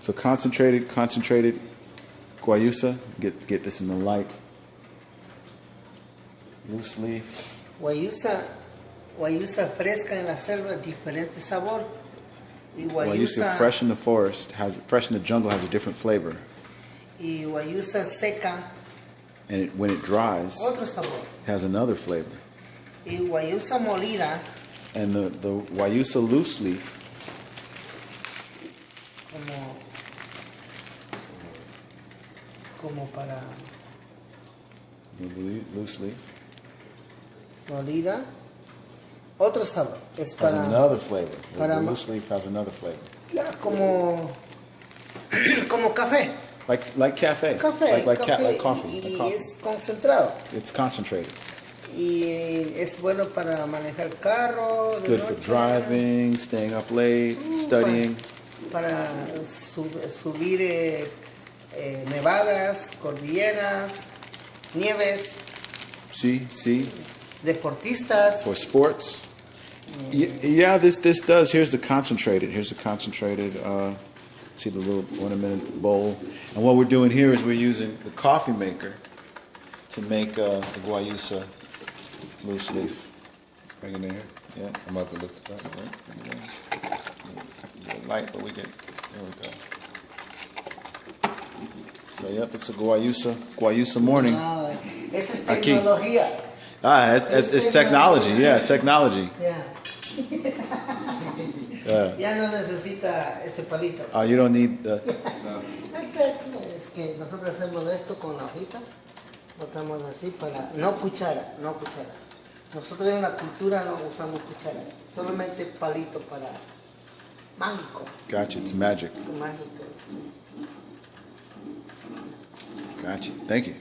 So concentrated Guayusa. Get this in the light. Loose leaf. Wayusa fresca en la selva, diferente sabor. Y Wayusa fresh in the forest fresh in the jungle has a different flavor. Y Wayusa seca. And when it dries, otro sabor. It has another flavor. Y Wayusa molida. And the Wayusa loose leaf. Como para. Loose leaf. Molida. Otro sabor. Es para, has another flavor. The loose leaf has another flavor. Ya, como café. Like cafe. Like coffee. Y es concentrado. It's concentrated. Y es bueno para manejar carro. It's good for driving, staying up late, studying. Para subir nevadas, cordilleras, nieves. See. Deportistas. For sports. Yeah, this does. Here's the concentrated. See the little ornamented bowl. And what we're doing here is we're using the coffee maker to make the Guayusa loose leaf. Bring it in here. Yeah, I'm about to lift it up. Light, but we get. There we go. So yep, it's a Guayusa morning. Esa es tecnología. It's technology. Yeah, technology. Yeah. Ya no necesita este palito. Oh, you don't need the. Es que nosotros hacemos esto con la hojita, botamos así para no cuchara. Nosotros en la cultura no usamos cuchara, solamente palito para mágico. Gotcha, it's magic. Mágico. Gotcha. Thank you.